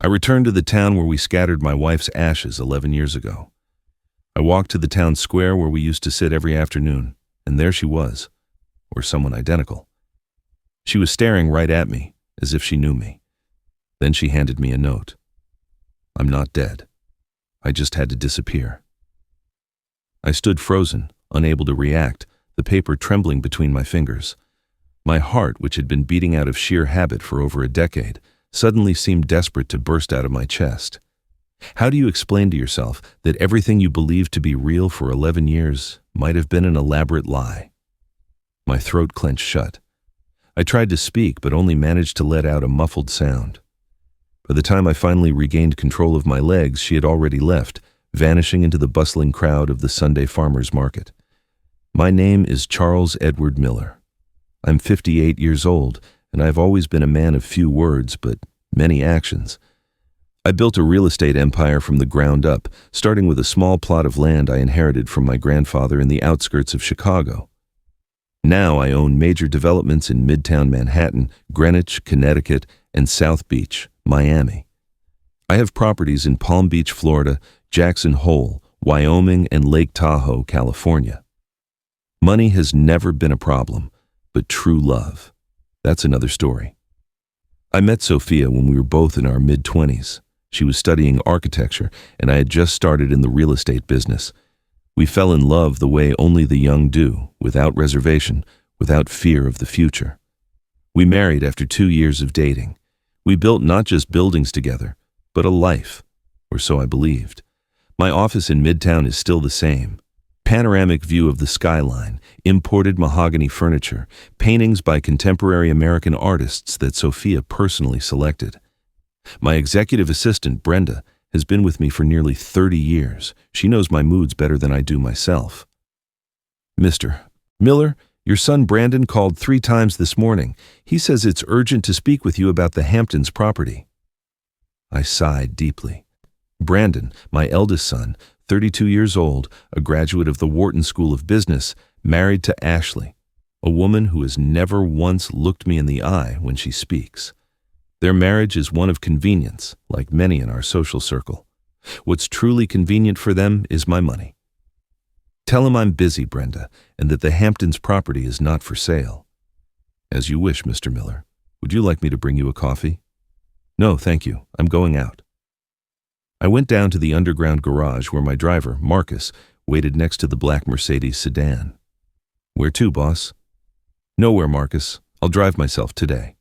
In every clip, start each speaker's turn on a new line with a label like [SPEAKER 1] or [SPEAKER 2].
[SPEAKER 1] I returned to the town where we scattered my wife's ashes 11 years ago. I walked to the town square where we used to sit every afternoon, and there she was, or someone identical. She was staring right at me, as if she knew me. Then she handed me a note. I'm not dead. I just had to disappear. I stood frozen, unable to react, the paper trembling between my fingers. My heart, which had been beating out of sheer habit for over a decade, suddenly seemed desperate to burst out of my chest. How do you explain to yourself that everything you believed to be real for 11 years might have been an elaborate lie? My throat clenched shut. I tried to speak, but only managed to let out a muffled sound. By the time I finally regained control of my legs, she had already left, vanishing into the bustling crowd of the Sunday farmers market. My name is Charles Edward Miller. I'm 58 years old, and I've always been a man of few words, but many actions. I built a real estate empire from the ground up, starting with a small plot of land I inherited from my grandfather in the outskirts of Chicago. Now I own major developments in Midtown Manhattan, Greenwich, Connecticut, and South Beach, Miami. I have properties in Palm Beach, Florida, Jackson Hole, Wyoming, and Lake Tahoe, California. Money has never been a problem, but true love, that's another story. I met Sophia when we were both in our mid-20s. She was studying architecture, and I had just started in the real estate business. We fell in love the way only the young do, without reservation, without fear of the future. We married after 2 years of dating. We built not just buildings together, but a life, or so I believed. My office in Midtown is still the same. Panoramic view of the skyline, imported mahogany furniture, paintings by contemporary American artists that Sophia personally selected. My executive assistant, Brenda, has been with me for nearly 30 years. She knows my moods better than I do myself. Mr. Miller, your son Brandon called 3 times this morning. He says it's urgent to speak with you about the Hamptons property. I sighed deeply. Brandon, my eldest son, 32 years old, a graduate of the Wharton School of Business, married to Ashley, a woman who has never once looked me in the eye when she speaks. Their marriage is one of convenience, like many in our social circle. What's truly convenient for them is my money. Tell him I'm busy, Brenda, and that the Hamptons property is not for sale. As you wish, Mr. Miller. Would you like me to bring you a coffee? No, thank you. I'm going out. I went down to the underground garage where my driver, Marcus, waited next to the black Mercedes sedan. Where to, boss? Nowhere, Marcus. I'll drive myself today.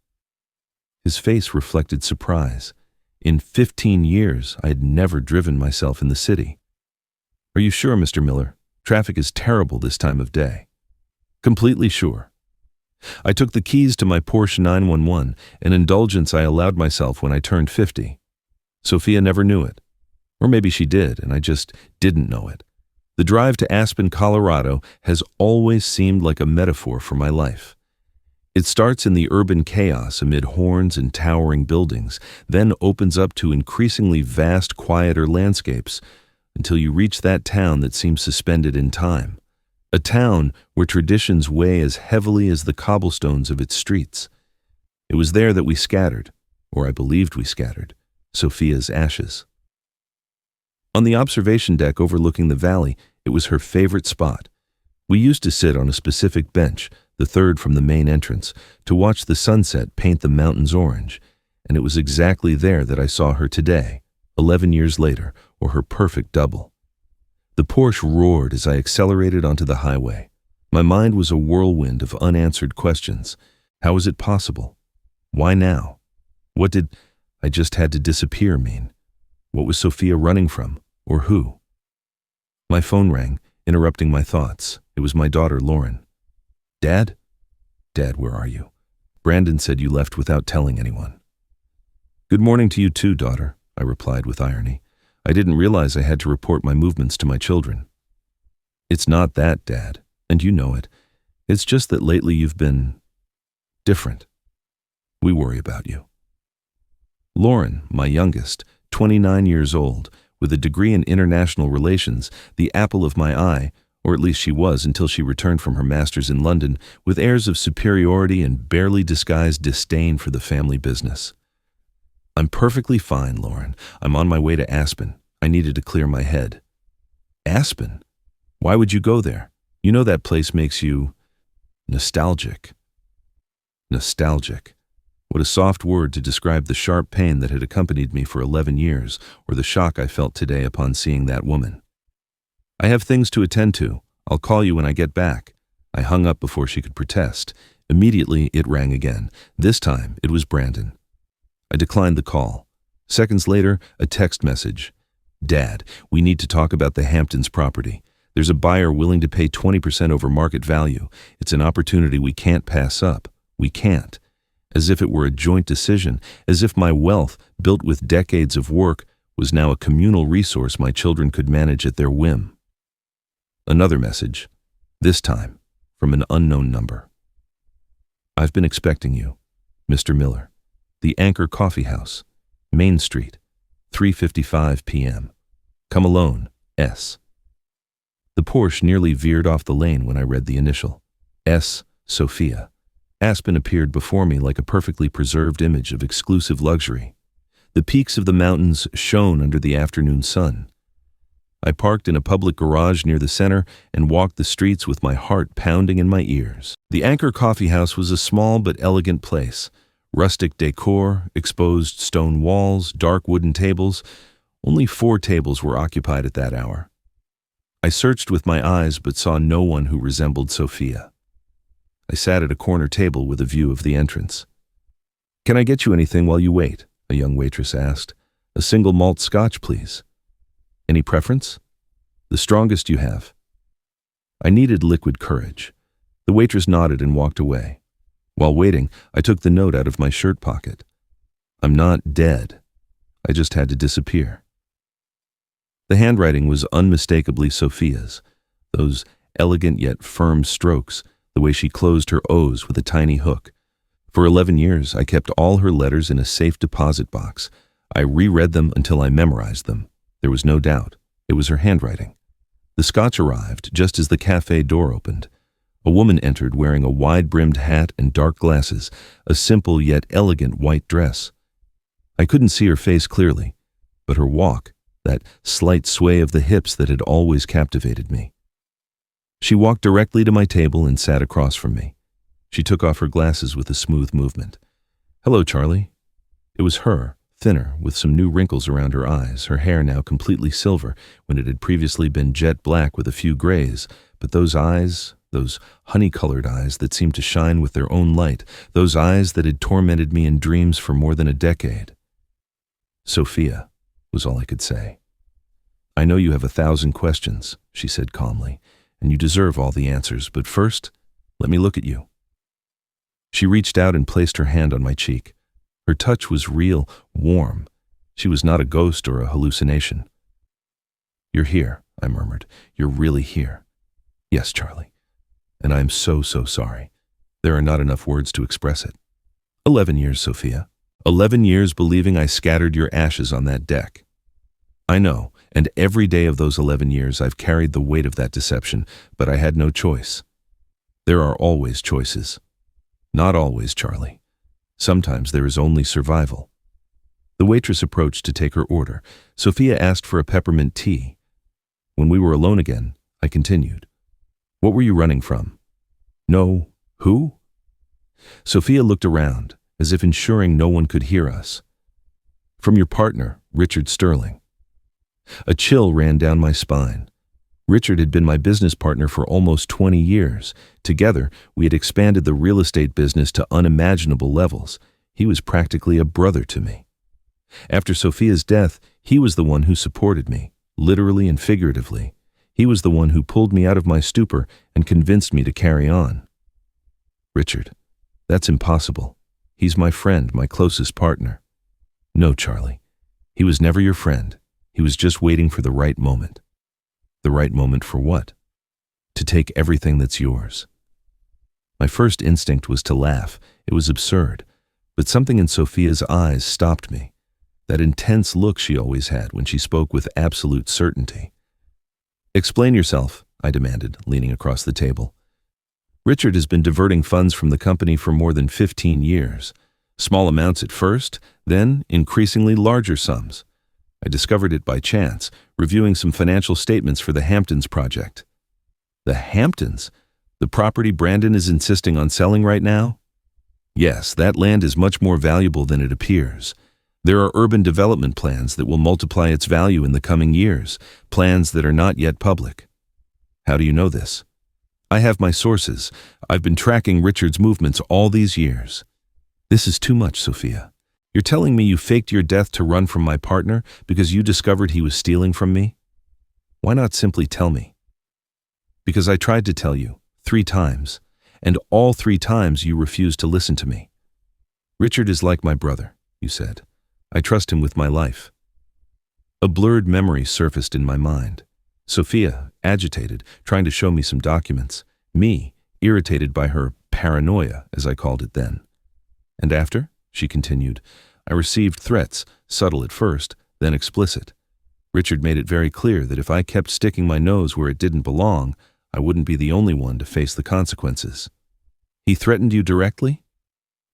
[SPEAKER 1] His face reflected surprise. In 15 years, I had never driven myself in the city. Are you sure, Mr. Miller? Traffic is terrible this time of day. Completely sure. I took the keys to my Porsche 911, an indulgence I allowed myself when I turned 50. Sophia never knew it. Or maybe she did, and I just didn't know it. The drive to Aspen, Colorado has always seemed like a metaphor for my life. It starts in the urban chaos amid horns and towering buildings, then opens up to increasingly vast, quieter landscapes, until you reach that town that seems suspended in time. A town where traditions weigh as heavily as the cobblestones of its streets. It was there that we scattered, or I believed we scattered, Sophia's ashes. On the observation deck overlooking the valley, it was her favorite spot. We used to sit on a specific bench, the third from the main entrance, to watch the sunset paint the mountains orange, and it was exactly there that I saw her today, 11 years later, or her perfect double. The Porsche roared as I accelerated onto the highway. My mind was a whirlwind of unanswered questions. How was it possible? Why now? What did I just had to disappear mean? What was Sophia running from, or who? My phone rang, interrupting my thoughts. It was my daughter, Lauren. Dad? Dad, where are you? Brandon said you left without telling anyone. Good morning to you too, daughter, I replied with irony. I didn't realize I had to report my movements to my children. It's not that, Dad, and you know it. It's just that lately you've been different. We worry about you. Lauren, my youngest, 29 years old, with a degree in international relations, the apple of my eye, or at least she was until she returned from her master's in London, with airs of superiority and barely disguised disdain for the family business. I'm perfectly fine, Lauren. I'm on my way to Aspen. I needed to clear my head. Aspen? Why would you go there? You know that place makes you nostalgic. Nostalgic. What a soft word to describe the sharp pain that had accompanied me for 11 years, or the shock I felt today upon seeing that woman. I have things to attend to. I'll call you when I get back. I hung up before she could protest. Immediately, it rang again. This time, it was Brandon. I declined the call. Seconds later, a text message. Dad, we need to talk about the Hamptons property. There's a buyer willing to pay 20% over market value. It's an opportunity we can't pass up. We can't. As if it were a joint decision, as if my wealth, built with decades of work, was now a communal resource my children could manage at their whim. Another message, this time from an unknown number. I've been expecting you, Mr. Miller. The Anchor Coffee House, Main Street, 3:55 p.m. Come alone, S. The Porsche nearly veered off the lane when I read the initial. S. Sophia. Aspen appeared before me like a perfectly preserved image of exclusive luxury. The peaks of the mountains shone under the afternoon sun. I parked in a public garage near the center and walked the streets with my heart pounding in my ears. The Anchor Coffee House was a small but elegant place. Rustic decor, exposed stone walls, dark wooden tables. Only 4 tables were occupied at that hour. I searched with my eyes but saw no one who resembled Sophia. I sat at a corner table with a view of the entrance. "Can I get you anything while you wait?" a young waitress asked. "A single malt scotch, please." "Any preference?" "The strongest you have." I needed liquid courage. The waitress nodded and walked away. While waiting, I took the note out of my shirt pocket. I'm not dead. I just had to disappear. The handwriting was unmistakably Sophia's. Those elegant yet firm strokes, the way she closed her O's with a tiny hook. For 11 years, I kept all her letters in a safe deposit box. I reread them until I memorized them. There was no doubt. It was her handwriting. The scotch arrived just as the cafe door opened. A woman entered wearing a wide-brimmed hat and dark glasses, a simple yet elegant white dress. I couldn't see her face clearly, but her walk, that slight sway of the hips that had always captivated me. She walked directly to my table and sat across from me. She took off her glasses with a smooth movement. "Hello, Charlie." It was her, thinner, with some new wrinkles around her eyes, her hair now completely silver when it had previously been jet black with a few grays, but those eyes, those honey-colored eyes that seemed to shine with their own light, those eyes that had tormented me in dreams for more than a decade. "Sophia," was all I could say. "I know you have 1,000 questions," she said calmly, "and you deserve all the answers, but first, let me look at you." She reached out and placed her hand on my cheek. Her touch was real, warm. She was not a ghost or a hallucination. "You're here," I murmured. "You're really here." "Yes, Charlie. And I am so sorry. There are not enough words to express it. 11 years, Sophia. 11 years believing I scattered your ashes on that deck. I know, and every day of those 11 years I've carried the weight of that deception, but I had no choice. There are always choices. Not always, Charlie. Sometimes there is only survival." The waitress approached to take her order. Sophia asked for a peppermint tea. When we were alone again, I continued. "What were you running from?" "No, who?" Sophia looked around, as if ensuring no one could hear us. "From your partner, Richard Sterling." A chill ran down my spine. Richard had been my business partner for almost 20 years. Together, we had expanded the real estate business to unimaginable levels. He was practically a brother to me. After Sophia's death, he was the one who supported me, literally and figuratively. He was the one who pulled me out of my stupor and convinced me to carry on. "Richard, that's impossible. He's my friend, my closest partner." "No, Charlie. He was never your friend. He was just waiting for the right moment." "The right moment for what?" "To take everything that's yours." My first instinct was to laugh. It was absurd. But something in Sophia's eyes stopped me. That intense look she always had when she spoke with absolute certainty. "Explain yourself," I demanded, leaning across the table. "Richard has been diverting funds from the company for more than 15 years. Small amounts at first, then increasingly larger sums. I discovered it by chance, reviewing some financial statements for the Hamptons project. The Hamptons? The property Brandon is insisting on selling right now? Yes, that land is much more valuable than it appears. There are urban development plans that will multiply its value in the coming years, plans that are not yet public. How do you know this? I have my sources. I've been tracking Richard's movements all these years. This is too much, Sophia. You're telling me you faked your death to run from my partner because you discovered he was stealing from me? Why not simply tell me? Because I tried to tell you 3 times, and all 3 times you refused to listen to me. Richard is like my brother, you said. I trust him with my life. A blurred memory surfaced in my mind. Sophia, agitated, trying to show me some documents. Me, irritated by her paranoia, as I called it then. And after, she continued, I received threats, subtle at first, then explicit. Richard made it very clear that if I kept sticking my nose where it didn't belong, I wouldn't be the only one to face the consequences. He threatened you directly?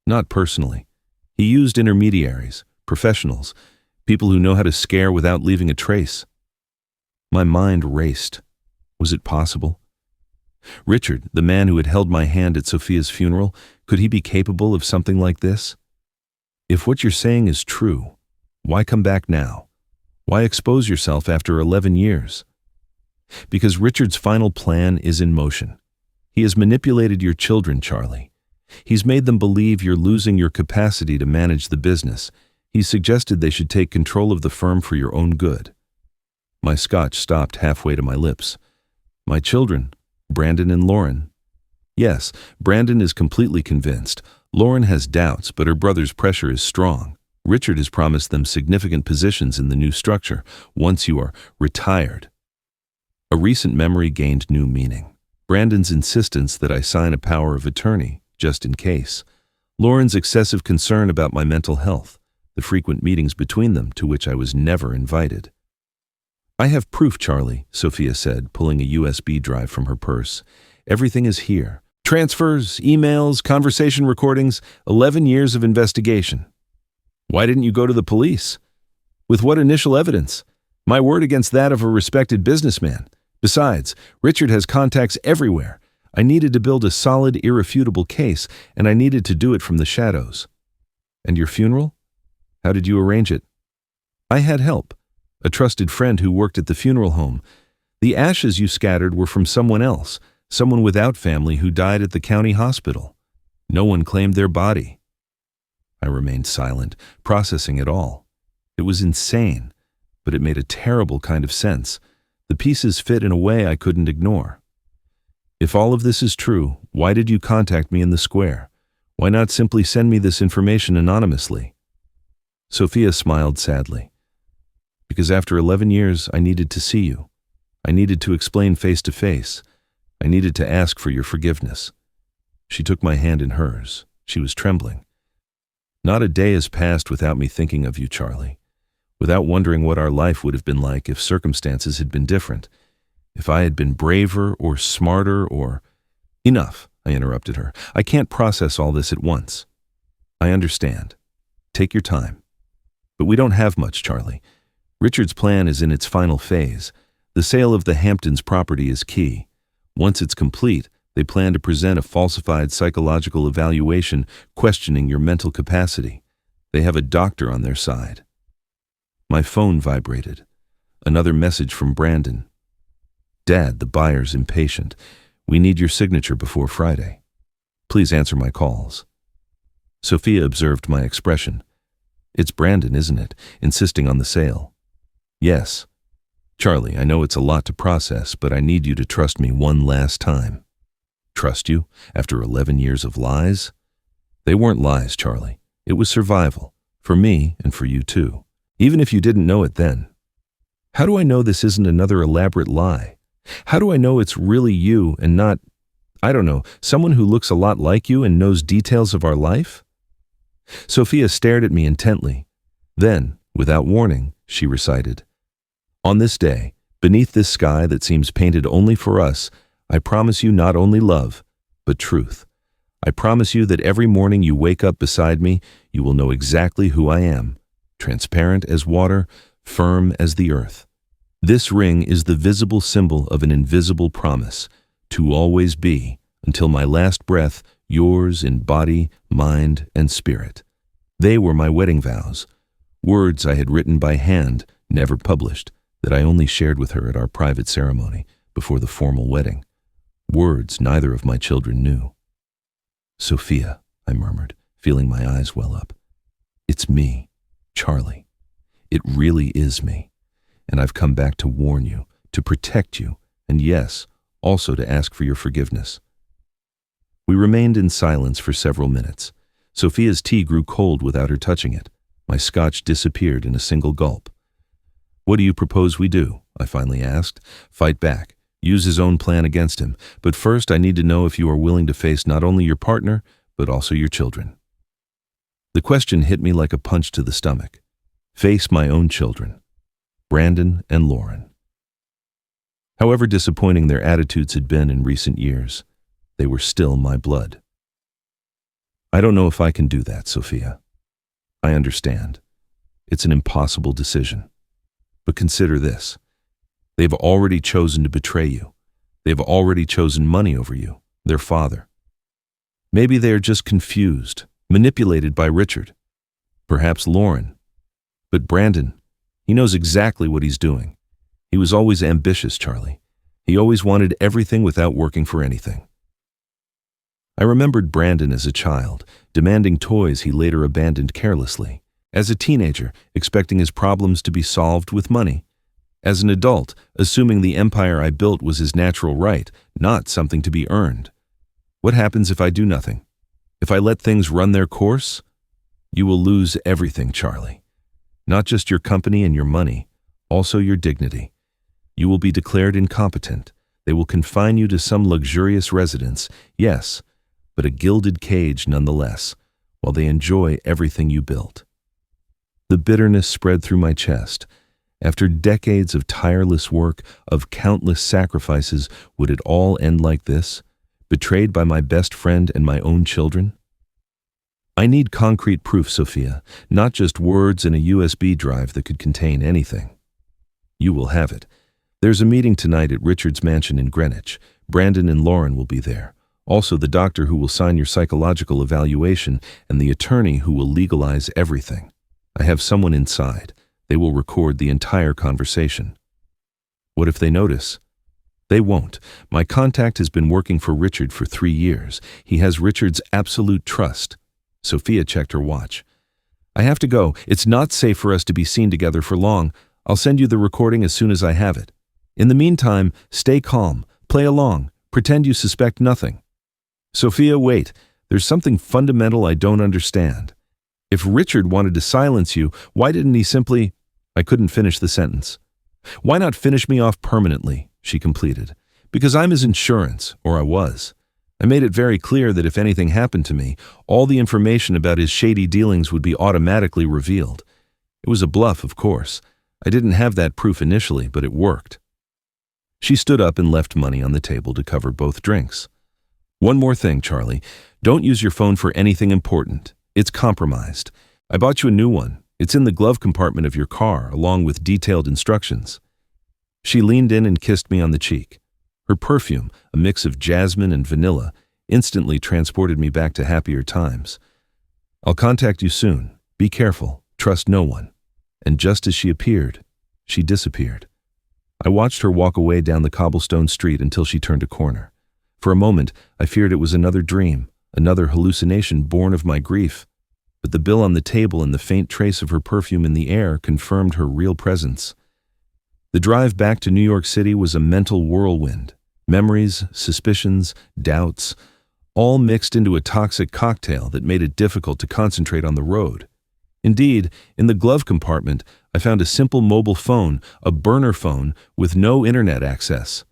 [SPEAKER 1] Not personally. He used intermediaries, professionals, people who know how to scare without leaving a trace. My mind raced. Was it possible? Richard, the man who had held my hand at Sophia's funeral, could he be capable of something like this? If what you're saying is true, why come back now? Why expose yourself after 11 years? Because Richard's final plan is in motion. He has manipulated your children, Charlie. He's made them believe you're losing your capacity to manage the business. He's suggested they should take control of the firm for your own good. My scotch stopped halfway to my lips. My children, Brandon and Lauren. Yes, Brandon is completely convinced. Lauren has doubts, but her brother's pressure is strong. Richard has promised them significant positions in the new structure once you are retired. A recent memory gained new meaning. Brandon's insistence that I sign a power of attorney, just in case. Lauren's excessive concern about my mental health, the frequent meetings between them to which I was never invited. I have proof, Charlie, Sophia said, pulling a USB drive from her purse. Everything is here. Transfers, emails, conversation recordings, 11 years of investigation. Why didn't you go to the police? With what initial evidence? My word against that of a respected businessman. Besides, Richard has contacts everywhere. I needed to build a solid, irrefutable case, and I needed to do it from the shadows. And your funeral? How did you arrange it? I had help. A trusted friend who worked at the funeral home. The ashes you scattered were from someone else, someone without family who died at the county hospital. No one claimed their body. I remained silent, processing it all. It was insane, but it made a terrible kind of sense. The pieces fit in a way I couldn't ignore. If all of this is true, why did you contact me in the square? Why not simply send me this information anonymously? Sophia smiled sadly. Because after 11 years, I needed to see you. I needed to explain face to face. I needed to ask for your forgiveness. She took my hand in hers. She was trembling. Not a day has passed without me thinking of you, Charlie. Without wondering what our life would have been like if circumstances had been different. If I had been braver or smarter or... Enough, I interrupted her. I can't process all this at once. I understand. Take your time. But we don't have much, Charlie. Richard's plan is in its final phase. The sale of the Hamptons property is key. Once it's complete, they plan to present a falsified psychological evaluation questioning your mental capacity. They have a doctor on their side. My phone vibrated. Another message from Brandon. Dad, the buyer's impatient. We need your signature before Friday. Please answer my calls. Sophia observed my expression. It's Brandon, isn't it, insisting on the sale? Yes. Charlie, I know it's a lot to process, but I need you to trust me one last time. Trust you? After 11 years of lies? They weren't lies, Charlie. It was survival. For me and for you too. Even if you didn't know it then. How do I know this isn't another elaborate lie? How do I know it's really you and not, I don't know, someone who looks a lot like you and knows details of our life? Sophia stared at me intently. Then, without warning, she recited, On this day, beneath this sky that seems painted only for us, I promise you not only love, but truth. I promise you that every morning you wake up beside me, you will know exactly who I am, transparent as water, firm as the earth. This ring is the visible symbol of an invisible promise, to always be, until my last breath, yours in body, mind, and spirit. They were my wedding vows, words I had written by hand, never published, that I only shared with her at our private ceremony before the formal wedding. Words neither of my children knew. "Sophia," I murmured, feeling my eyes well up. "It's me, Charlie. It really is me. And I've come back to warn you, to protect you, and yes, also to ask for your forgiveness." We remained in silence for several minutes. Sophia's tea grew cold without her touching it. My scotch disappeared in a single gulp. "What do you propose we do?" I finally asked. "Fight back. Use his own plan against him. But first I need to know if you are willing to face not only your partner, but also your children." The question hit me like a punch to the stomach. Face my own children, Brandon and Lauren. However disappointing their attitudes had been in recent years, they were still my blood. "I don't know if I can do that, Sophia. I understand. It's an impossible decision. But consider this. They've already chosen to betray you. They've already chosen money over you, their father. Maybe they are just confused, manipulated by Richard. Perhaps Lauren. But Brandon, he knows exactly what he's doing. He was always ambitious, Charlie. He always wanted everything without working for anything." I remembered Brandon as a child, demanding toys he later abandoned carelessly. As a teenager, expecting his problems to be solved with money. As an adult, assuming the empire I built was his natural right, not something to be earned. What happens if I do nothing? If I let things run their course? You will lose everything, Charlie. Not just your company and your money, also your dignity. You will be declared incompetent. They will confine you to some luxurious residence, yes, but a gilded cage nonetheless, while they enjoy everything you built. The bitterness spread through my chest. After decades of tireless work, of countless sacrifices, would it all end like this? Betrayed by my best friend and my own children? I need concrete proof, Sophia, not just words in a USB drive that could contain anything. You will have it. There's a meeting tonight at Richard's mansion in Greenwich. Brandon and Lauren will be there. Also the doctor who will sign your psychological evaluation and the attorney who will legalize everything. I have someone inside. They will record the entire conversation. What if they notice? They won't. My contact has been working for Richard for 3 years. He has Richard's absolute trust. Sophia checked her watch. "I have to go. It's not safe for us to be seen together for long. I'll send you the recording as soon as I have it. In the meantime, stay calm, play along, pretend you suspect nothing." "Sophia, wait. There's something fundamental I don't understand. If Richard wanted to silence you, why didn't he simply—" I couldn't finish the sentence. "Why not finish me off permanently?" she completed. "Because I'm his insurance, or I was. I made it very clear that if anything happened to me, all the information about his shady dealings would be automatically revealed. It was a bluff, of course. I didn't have that proof initially, but it worked." She stood up and left money on the table to cover both drinks. "One more thing, Charlie. Don't use your phone for anything important. It's compromised. I bought you a new one. It's in the glove compartment of your car, along with detailed instructions." She leaned in and kissed me on the cheek. Her perfume, a mix of jasmine and vanilla, instantly transported me back to happier times. "I'll contact you soon. Be careful. Trust no one." And just as she appeared, she disappeared. I watched her walk away down the cobblestone street until she turned a corner. For a moment, I feared it was another dream, another hallucination born of my grief. But the bill on the table and the faint trace of her perfume in the air confirmed her real presence. The drive back to New York City was a mental whirlwind. Memories, suspicions, doubts, all mixed into a toxic cocktail that made it difficult to concentrate on the road. Indeed, in the glove compartment, I found a simple mobile phone, a burner phone with no internet access.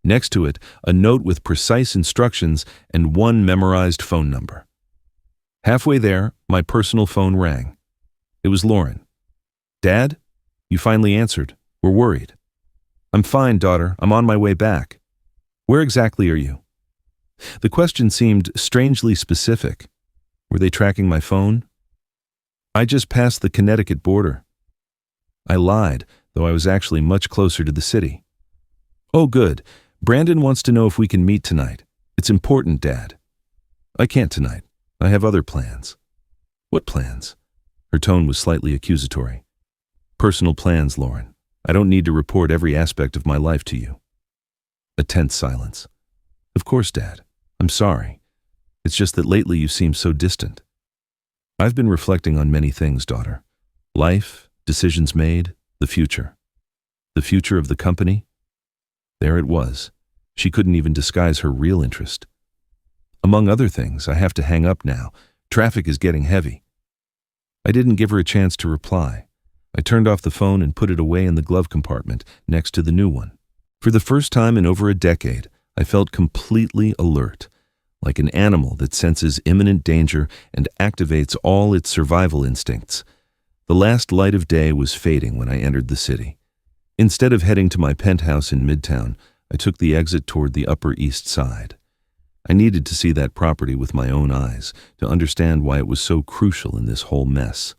[SPEAKER 1] Next to it, a note with precise instructions and one memorized phone number. Halfway there, my personal phone rang. It was Lauren. "Dad? You finally answered. We're worried." "I'm fine, daughter. I'm on my way back." "Where exactly are you?" The question seemed strangely specific. Were they tracking my phone? I just passed the Connecticut border. I lied, though I was actually much closer to the city. Oh, good. Brandon wants to know if we can meet tonight. It's important, Dad. I can't tonight. I have other plans. What plans? Her tone was slightly accusatory. Personal plans, Lauren. I don't need to report every aspect of my life to you. A tense silence. Of course, Dad. I'm sorry. It's just that lately you seem so distant. I've been reflecting on many things, daughter. Life, decisions made, the future. The future of the company? There it was. She couldn't even disguise her real interest. Among other things, I have to hang up now. Traffic is getting heavy. I didn't give her a chance to reply. I turned off the phone and put it away in the glove compartment next to the new one. For the first time in over a decade, I felt completely alert, like an animal that senses imminent danger and activates all its survival instincts. The last light of day was fading when I entered the city. Instead of heading to my penthouse in Midtown, I took the exit toward the Upper East Side. I needed to see that property with my own eyes to understand why it was so crucial in this whole mess.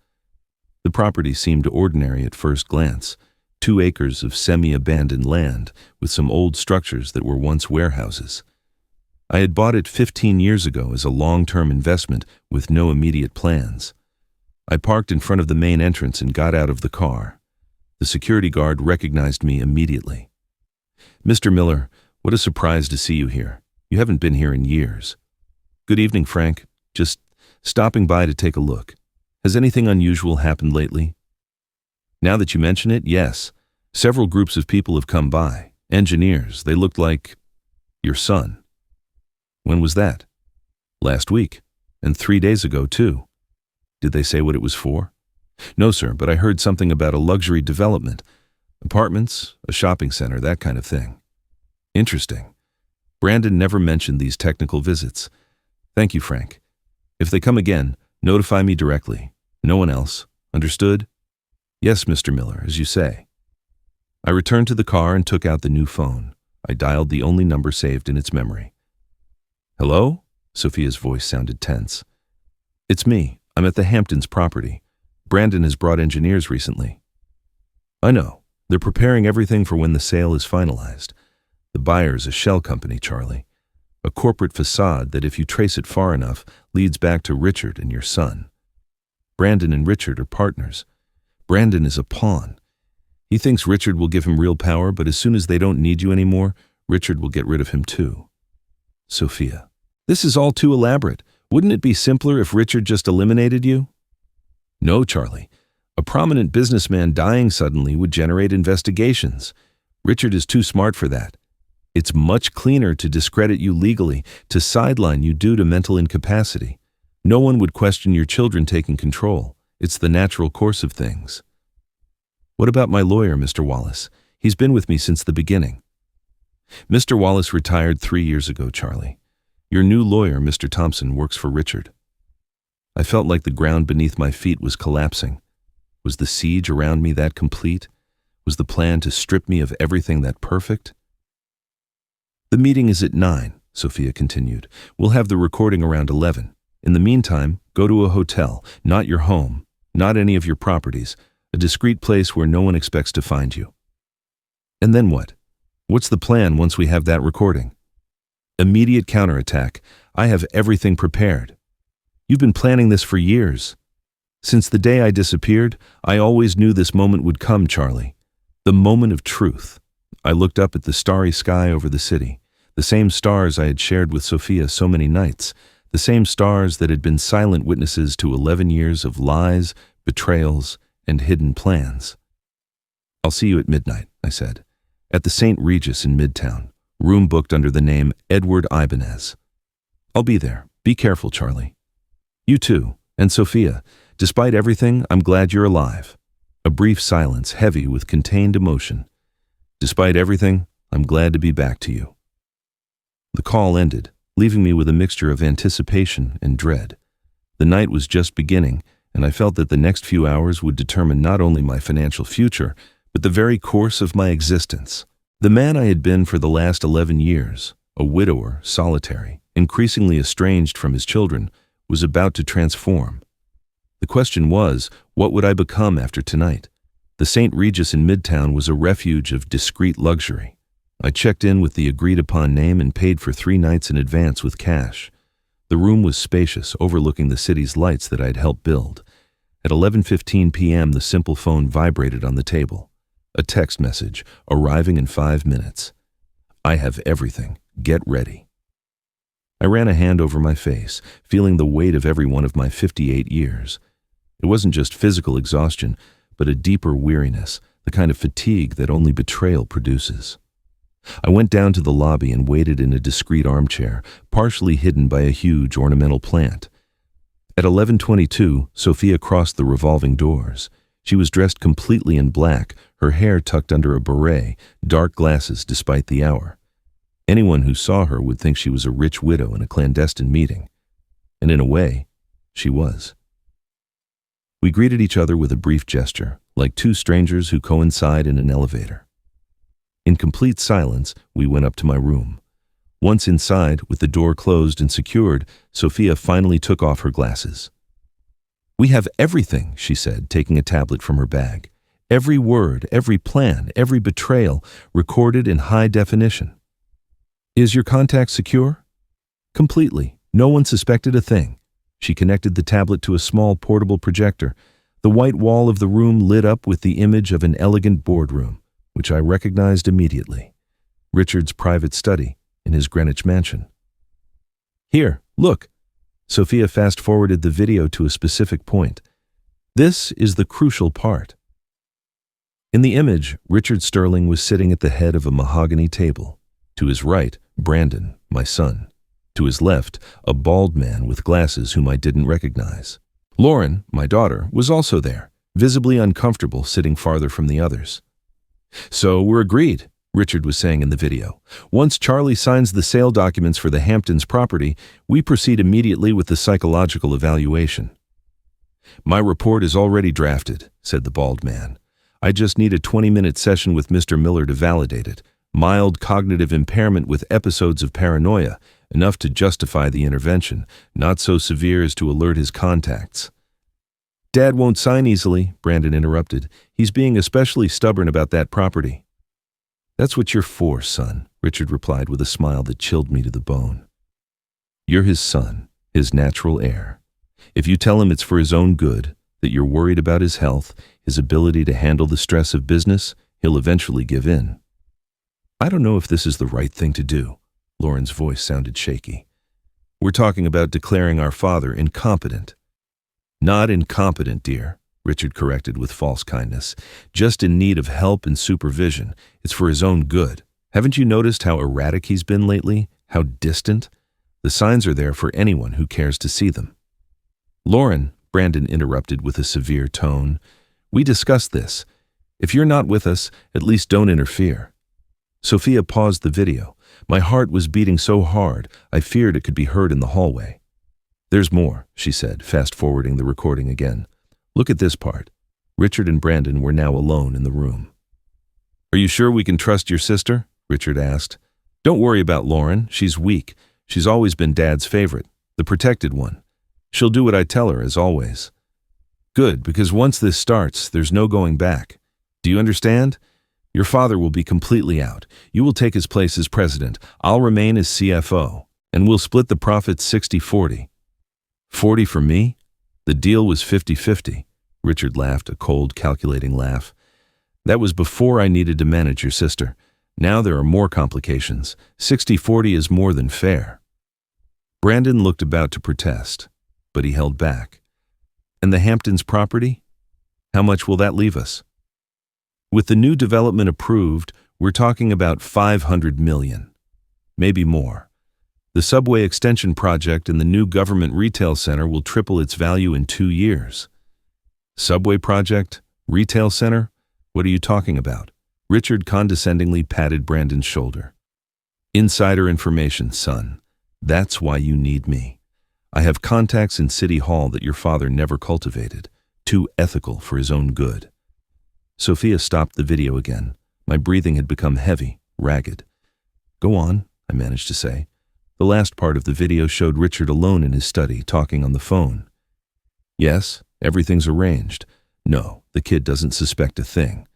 [SPEAKER 1] The property seemed ordinary at first glance, 2 acres of semi-abandoned land with some old structures that were once warehouses. I had bought it 15 years ago as a long-term investment with no immediate plans. I parked in front of the main entrance and got out of the car. The security guard recognized me immediately. Mr. Miller, what a surprise to see you here. You haven't been here in years. Good evening, Frank. Just stopping by to take a look. Has anything unusual happened lately? Now that you mention it, yes. Several groups of people have come by. Engineers. They looked like your son. When was that? Last week. And 3 days ago, too. Did they say what it was for? No, sir, but I heard something about a luxury development. Apartments, a shopping center, that kind of thing. Interesting. Brandon never mentioned these technical visits. Thank you, Frank. If they come again, notify me directly. No one else. Understood? Yes, Mr. Miller, as you say. I returned to the car and took out the new phone. I dialed the only number saved in its memory. Hello? Sophia's voice sounded tense. It's me. I'm at the Hamptons property. Brandon has brought engineers recently. I know. They're preparing everything for when the sale is finalized. The buyer's a shell company, Charlie. A corporate facade that, if you trace it far enough, leads back to Richard and your son. Brandon and Richard are partners. Brandon is a pawn. He thinks Richard will give him real power, but as soon as they don't need you anymore, Richard will get rid of him too. Sophia. This is all too elaborate. Wouldn't it be simpler if Richard just eliminated you? No, Charlie. A prominent businessman dying suddenly would generate investigations. Richard is too smart for that. It's much cleaner to discredit you legally, to sideline you due to mental incapacity. No one would question your children taking control. It's the natural course of things. What about my lawyer, Mr. Wallace? He's been with me since the beginning. Mr. Wallace retired 3 years ago, Charlie. Your new lawyer, Mr. Thompson, works for Richard. I felt like the ground beneath my feet was collapsing. Was the siege around me that complete? Was the plan to strip me of everything that perfect? The meeting is at 9, Sophia continued. We'll have the recording around 11. In the meantime, go to a hotel, not your home, not any of your properties, a discreet place where no one expects to find you. And then what? What's the plan once we have that recording? Immediate counterattack. I have everything prepared. You've been planning this for years. Since the day I disappeared, I always knew this moment would come, Charlie. The moment of truth. I looked up at the starry sky over the city, the same stars I had shared with Sophia so many nights, the same stars that had been silent witnesses to 11 years of lies, betrayals, and hidden plans. I'll see you at midnight, I said, at the St. Regis in Midtown, room booked under the name Edward Ibanez. I'll be there. Be careful, Charlie. You too, and Sophia. Despite everything, I'm glad you're alive. A brief silence, heavy with contained emotion. Despite everything, I'm glad to be back to you. The call ended, leaving me with a mixture of anticipation and dread. The night was just beginning, and I felt that the next few hours would determine not only my financial future, but the very course of my existence. The man I had been for the last 11 years, a widower, solitary, increasingly estranged from his children, was about to transform. The question was, what would I become after tonight? The St. Regis in Midtown was a refuge of discreet luxury. I checked in with the agreed-upon name and paid for 3 nights in advance with cash. The room was spacious, overlooking the city's lights that I'd helped build. At 11:15 p.m., the simple phone vibrated on the table. A text message, arriving in 5 minutes. I have everything. Get ready. I ran a hand over my face, feeling the weight of every one of my 58 years. It wasn't just physical exhaustion, but a deeper weariness, the kind of fatigue that only betrayal produces. I went down to the lobby and waited in a discreet armchair, partially hidden by a huge ornamental plant. At 11:22, Sophia crossed the revolving doors. She was dressed completely in black, her hair tucked under a beret, dark glasses despite the hour. Anyone who saw her would think she was a rich widow in a clandestine meeting. And in a way, she was. We greeted each other with a brief gesture, like two strangers who coincide in an elevator. In complete silence, we went up to my room. Once inside, with the door closed and secured, Sophia finally took off her glasses. "We have everything," she said, taking a tablet from her bag. "Every word, every plan, every betrayal, recorded in high definition." "Is your contact secure?" "Completely. No one suspected a thing." She connected the tablet to a small portable projector. The white wall of the room lit up with the image of an elegant boardroom, which I recognized immediately. Richard's private study in his Greenwich mansion. "Here, look." Sophia fast-forwarded the video to a specific point. "This is the crucial part." In the image, Richard Sterling was sitting at the head of a mahogany table. To his right, Brandon, my son. To his left, a bald man with glasses whom I didn't recognize. Lauren, my daughter, was also there, visibly uncomfortable sitting farther from the others. "So we're agreed," Richard was saying in the video. "Once Charlie signs the sale documents for the Hamptons property, we proceed immediately with the psychological evaluation." "My report is already drafted," said the bald man. "I just need a 20-minute session with Mr. Miller to validate it. Mild cognitive impairment with episodes of paranoia, enough to justify the intervention, not so severe as to alert his contacts." "Dad won't sign easily," Brandon interrupted. "He's being especially stubborn about that property." "That's what you're for, son," Richard replied with a smile that chilled me to the bone. "You're his son, his natural heir. If you tell him it's for his own good, that you're worried about his health, his ability to handle the stress of business, he'll eventually give in." "I don't know if this is the right thing to do." Lauren's voice sounded shaky. "We're talking about declaring our father incompetent." "Not incompetent, dear," Richard corrected with false kindness. "Just in need of help and supervision. It's for his own good. Haven't you noticed how erratic he's been lately? How distant? The signs are there for anyone who cares to see them." "Lauren," Brandon interrupted with a severe tone, "we discussed this. If you're not with us, at least don't interfere." Sophia paused the video. My heart was beating so hard, I feared it could be heard in the hallway. "There's more," she said, fast-forwarding the recording again. "Look at this part." Richard and Brandon were now alone in the room. "Are you sure we can trust your sister?" Richard asked. "Don't worry about Lauren. She's weak. She's always been Dad's favorite, the protected one. She'll do what I tell her, as always." "Good, because once this starts, there's no going back. Do you understand? Your father will be completely out. You will take his place as president. I'll remain as CFO. And we'll split the profits 60-40. 40 for me? The deal was 50-50. Richard laughed, a cold, calculating laugh. "That was before I needed to manage your sister. Now there are more complications. 60-40 is more than fair." Brandon looked about to protest, but he held back. "And the Hamptons property? How much will that leave us?" "With the new development approved, we're talking about $500 million. Maybe more. The subway extension project and the new government retail center will triple its value in 2 years." "Subway project? Retail center? What are you talking about?" Richard condescendingly patted Brandon's shoulder. "Insider information, son. That's why you need me. I have contacts in City Hall that your father never cultivated, too ethical for his own good." Sophia stopped the video again. My breathing had become heavy, ragged. "Go on," I managed to say. The last part of the video showed Richard alone in his study, talking on the phone. Yes, everything's arranged. No, the kid doesn't suspect a thing.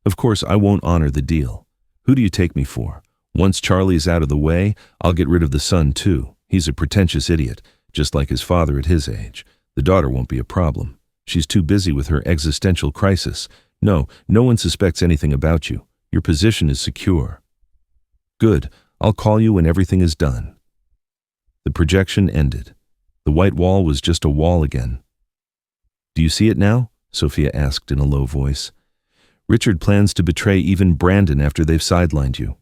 [SPEAKER 1] Of course, I won't honor the deal. Who do you take me for? Once Charlie's out of the way, I'll get rid of the son too. He's a pretentious idiot, just like his father at his age. The daughter won't be a problem. She's too busy with her existential crisis. No one suspects anything about you. Your position is secure. Good, I'll call you when everything is done. The projection ended. The white wall was just a wall again. Do you see it now? Sophia asked in a low voice. Richard plans to betray even Brandon after they've sidelined you.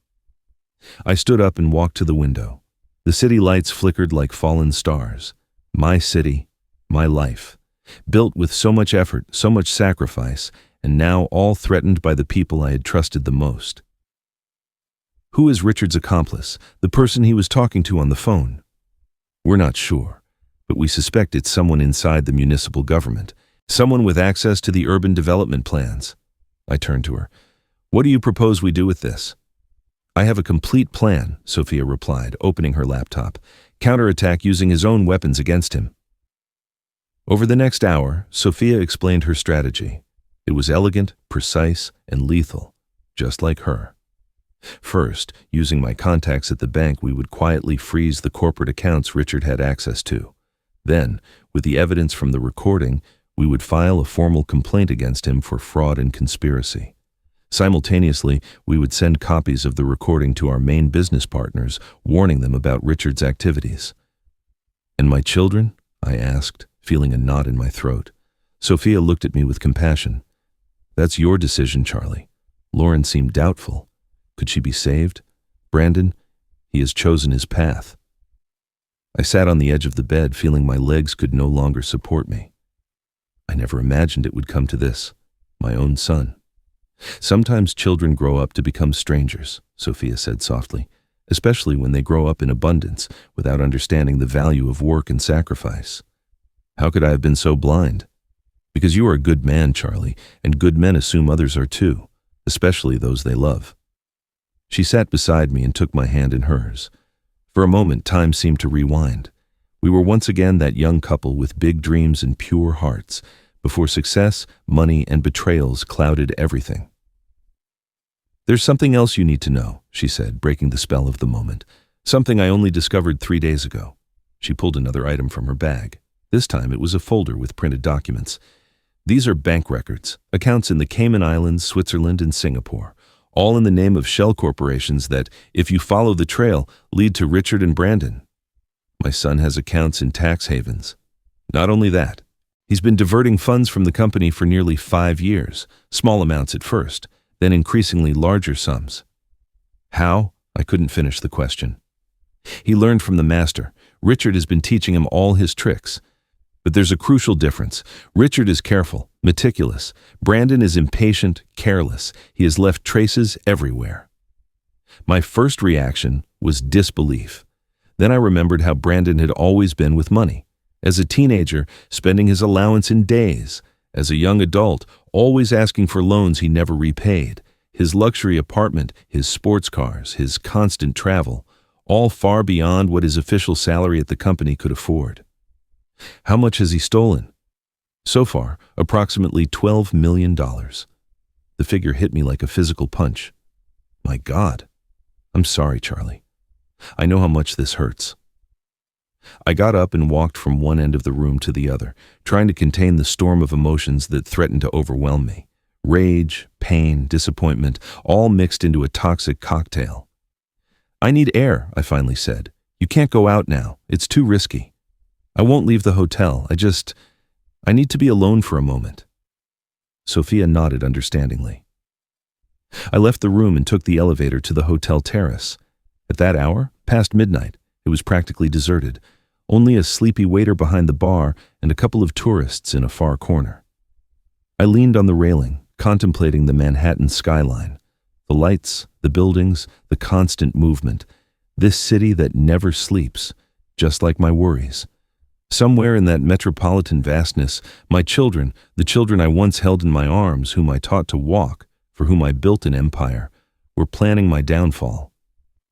[SPEAKER 1] I stood up and walked to the window. The city lights flickered like fallen stars. My city, my life, built with so much effort, so much sacrifice, and now all threatened by the people I had trusted the most. Who is Richard's accomplice, the person he was talking to on the phone? We're not sure, but we suspect it's someone inside the municipal government, someone with access to the urban development plans. I turned to her. What do you propose we do with this? I have a complete plan, Sophia replied, opening her laptop. Counterattack using his own weapons against him. Over the next hour, Sophia explained her strategy. It was elegant, precise, and lethal, just like her. First, using my contacts at the bank, we would quietly freeze the corporate accounts Richard had access to. Then, with the evidence from the recording, we would file a formal complaint against him for fraud and conspiracy. Simultaneously, we would send copies of the recording to our main business partners, warning them about Richard's activities. And my children? I asked, feeling a knot in my throat. Sophia looked at me with compassion. That's your decision, Charlie. Lauren seemed doubtful. Could she be saved? Brandon, he has chosen his path. I sat on the edge of the bed, feeling my legs could no longer support me. I never imagined it would come to this, my own son. Sometimes children grow up to become strangers, Sophia said softly, especially when they grow up in abundance without understanding the value of work and sacrifice. How could I have been so blind? Because you are a good man, Charlie, and good men assume others are too, especially those they love. She sat beside me and took my hand in hers. For a moment, time seemed to rewind. We were once again that young couple with big dreams and pure hearts, before success, money, and betrayals clouded everything. There's something else you need to know, she said, breaking the spell of the moment. Something I only discovered 3 days ago. She pulled another item from her bag. This time it was a folder with printed documents. These are bank records, accounts in the Cayman Islands, Switzerland, and Singapore, all in the name of shell corporations that, if you follow the trail, lead to Richard and Brandon. My son has accounts in tax havens. Not only that, he's been diverting funds from the company for nearly 5 years, small amounts at first, then increasingly larger sums. How? I couldn't finish the question. He learned from the master. Richard has been teaching him all his tricks. But there's a crucial difference. Richard is careful, meticulous. Brandon is impatient, careless. He has left traces everywhere. My first reaction was disbelief. Then I remembered how Brandon had always been with money. As a teenager, spending his allowance in days. As a young adult, always asking for loans he never repaid. His luxury apartment, his sports cars, his constant travel, all far beyond what his official salary at the company could afford. How much has he stolen? So far, approximately $12 million. The figure hit me like a physical punch. My God. I'm sorry, Charlie. I know how much this hurts. I got up and walked from one end of the room to the other, trying to contain the storm of emotions that threatened to overwhelm me. Rage, pain, disappointment, all mixed into a toxic cocktail. I need air, I finally said. You can't go out now. It's too risky. I won't leave the hotel. I need to be alone for a moment. Sophia nodded understandingly. I left the room and took the elevator to the hotel terrace. At that hour, past midnight, it was practically deserted. Only a sleepy waiter behind the bar and a couple of tourists in a far corner. I leaned on the railing, contemplating the Manhattan skyline. The lights, the buildings, the constant movement. This city that never sleeps, just like my worries. Somewhere in that metropolitan vastness, my children, the children I once held in my arms, whom I taught to walk, for whom I built an empire, were planning my downfall.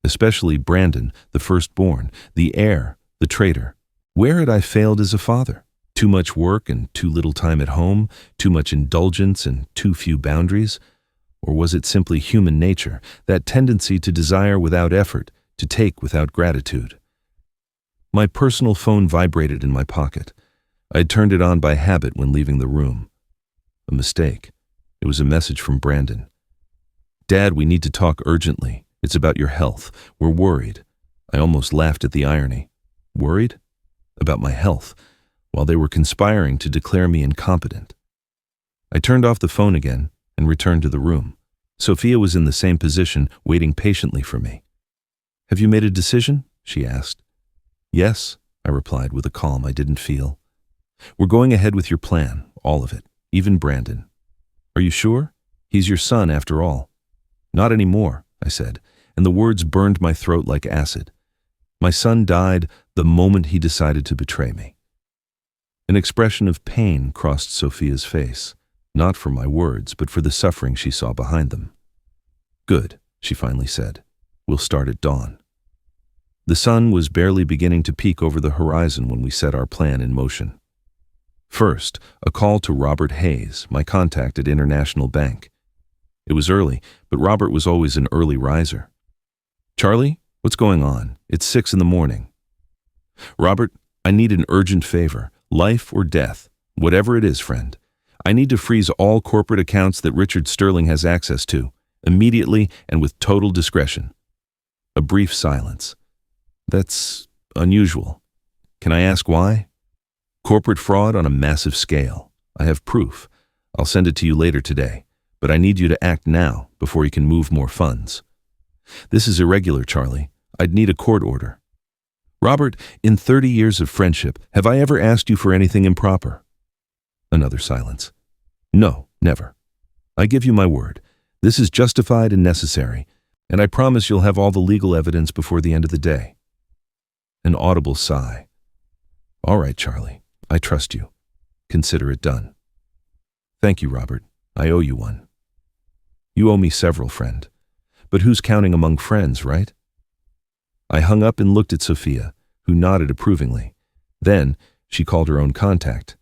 [SPEAKER 1] especially Brandon, the firstborn, the heir, the traitor. Where had I failed as a father? Too much work and too little time at home, too much indulgence and too few boundaries? Or was it simply human nature, that tendency to desire without effort, to take without gratitude? My personal phone vibrated in my pocket. I had turned it on by habit when leaving the room. A mistake. It was a message from Brandon. "Dad, we need to talk urgently. It's about your health. We're worried." I almost laughed at the irony. Worried? About my health, while they were conspiring to declare me incompetent. I turned off the phone again and returned to the room. Sophia was in the same position, waiting patiently for me. "Have you made a decision?" she asked. "Yes," I replied with a calm I didn't feel. "We're going ahead with your plan, all of it, even Brandon." "Are you sure? He's your son after all." "Not anymore," I said, and the words burned my throat like acid. My son died the moment he decided to betray me. An expression of pain crossed Sophia's face, not for my words, but for the suffering she saw behind them. "Good," she finally said. "We'll start at dawn." The sun was barely beginning to peek over the horizon when we set our plan in motion. First, a call to Robert Hayes, my contact at International Bank. It was early, but Robert was always an early riser. "Charlie, what's going on? It's 6 in the morning." "Robert, I need an urgent favor, life or death, whatever it is, friend. I need to freeze all corporate accounts that Richard Sterling has access to, immediately and with total discretion." A brief silence. "That's unusual. Can I ask why?" "Corporate fraud on a massive scale. I have proof. I'll send it to you later today, but I need you to act now before you can move more funds." "This is irregular, Charlie. I'd need a court order." "Robert, in 30 years of friendship, have I ever asked you for anything improper?" Another silence. "No, never. I give you my word. This is justified and necessary, and I promise you'll have all the legal evidence before the end of the day." An audible sigh. "All right, Charlie. I trust you. Consider it done." "Thank you, Robert. I owe you one." "You owe me several, friend. But who's counting among friends, right?" I hung up and looked at Sophia, who nodded approvingly. Then she called her own contact.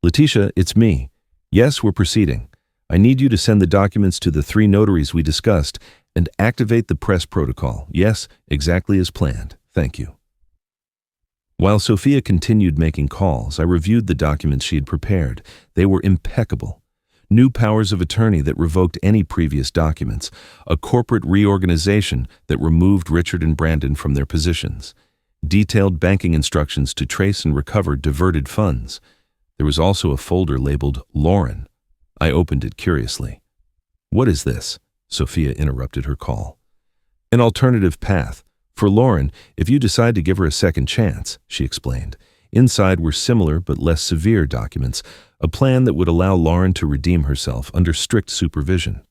[SPEAKER 1] "Letitia, it's me. Yes, we're proceeding. I need you to send the documents to the 3 notaries we discussed and activate the press protocol. Yes, exactly as planned. Thank you." While Sophia continued making calls, I reviewed the documents she had prepared. They were impeccable. New powers of attorney that revoked any previous documents, a corporate reorganization that removed Richard and Brandon from their positions, detailed banking instructions to trace and recover diverted funds. There was also a folder labeled Lauren. I opened it curiously. "What is this?" Sophia interrupted her call. "An alternative path. For Lauren, if you decide to give her a second chance," she explained. Inside were similar but less severe documents, a plan that would allow Lauren to redeem herself under strict supervision.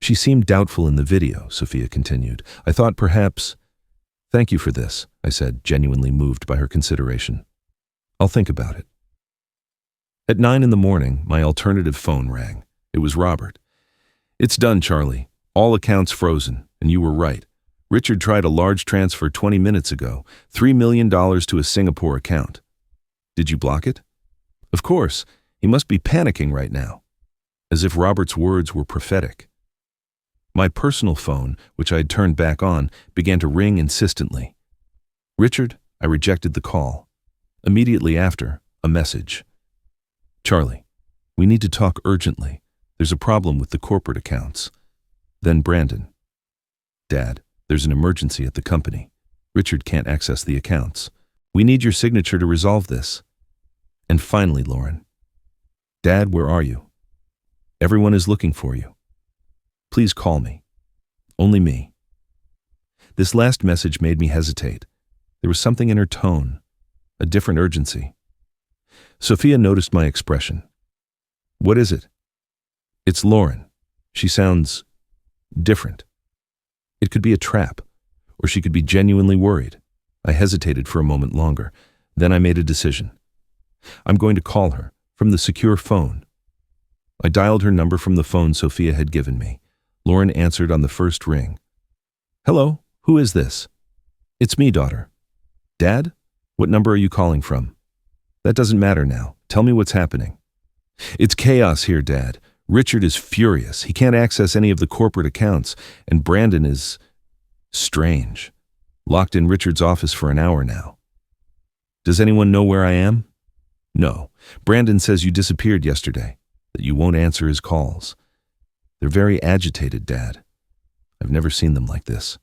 [SPEAKER 1] "She seemed doubtful in the video," Sophia continued. "I thought perhaps—" "Thank you for this," I said, genuinely moved by her consideration. "I'll think about it." At 9 in the morning, my alternative phone rang. It was Robert. "It's done, Charlie. All accounts frozen, and you were right. Richard tried a large transfer 20 minutes ago, $3 million to a Singapore account." "Did you block it?" "Of course. He must be panicking right now." As if Robert's words were prophetic. My personal phone, which I had turned back on, began to ring insistently. "Richard," I rejected the call. Immediately after, a message. "Charlie, we need to talk urgently. There's a problem with the corporate accounts." Then Brandon. "Dad, there's an emergency at the company. Richard can't access the accounts. We need your signature to resolve this." And finally, Lauren. "Dad, where are you? Everyone is looking for you. Please call me. Only me." This last message made me hesitate. There was something in her tone, a different urgency. Sophia noticed my expression. "What is it?" "It's Lauren. She sounds different. It could be a trap, or she could be genuinely worried." I hesitated for a moment longer. Then I made a decision. "I'm going to call her, from the secure phone." I dialed her number from the phone Sophia had given me. Lauren answered on the first ring. "Hello, Who is this? It's me, daughter. Dad? What number are you calling from? That doesn't matter now. Tell me what's happening. It's chaos here, Dad. Richard is furious. He can't access any of the corporate accounts, and Brandon is strange. Locked in Richard's office for an hour now. Does anyone know where I am? No. Brandon says you disappeared yesterday, that you won't answer his calls. They're very agitated, Dad. I've never seen them like this.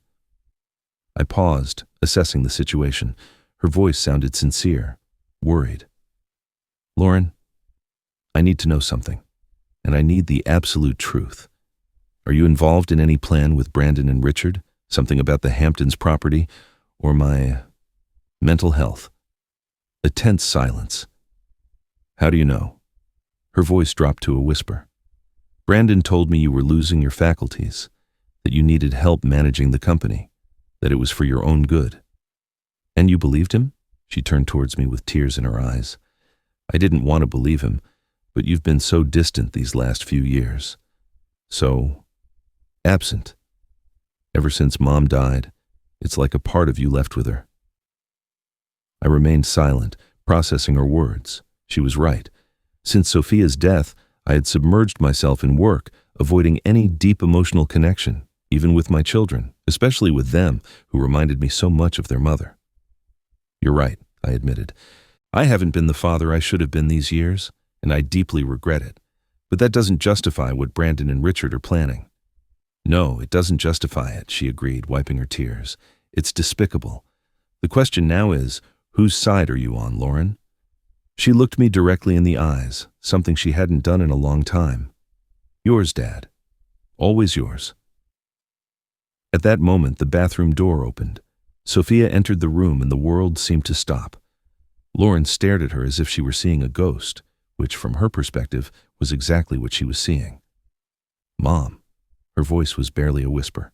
[SPEAKER 1] I paused, assessing the situation. Her voice sounded sincere, worried. Lauren, I need to know something, and I need the absolute truth. Are you involved in any plan with Brandon and Richard? Something about the Hamptons property, or my mental health? A tense silence. How do you know? Her voice dropped to a whisper. Brandon told me you were losing your faculties, that you needed help managing the company, that it was for your own good. And you believed him? She turned towards me with tears in her eyes. I didn't want to believe him, but you've been so distant these last few years. So absent. Ever since Mom died, it's like a part of you left with her. I remained silent, processing her words. She was right. Since Sophia's death, I had submerged myself in work, avoiding any deep emotional connection, even with my children, especially with them, who reminded me so much of their mother. You're right, I admitted. I haven't been the father I should have been these years, and I deeply regret it. But that doesn't justify what Brandon and Richard are planning. No, it doesn't justify it, she agreed, wiping her tears. It's despicable. The question now is, whose side are you on, Lauren? She looked me directly in the eyes, something she hadn't done in a long time. Yours, Dad. Always yours. At that moment, the bathroom door opened. Sophia entered the room and the world seemed to stop. Lauren stared at her as if she were seeing a ghost, which, from her perspective, was exactly what she was seeing. Mom. Her voice was barely a whisper.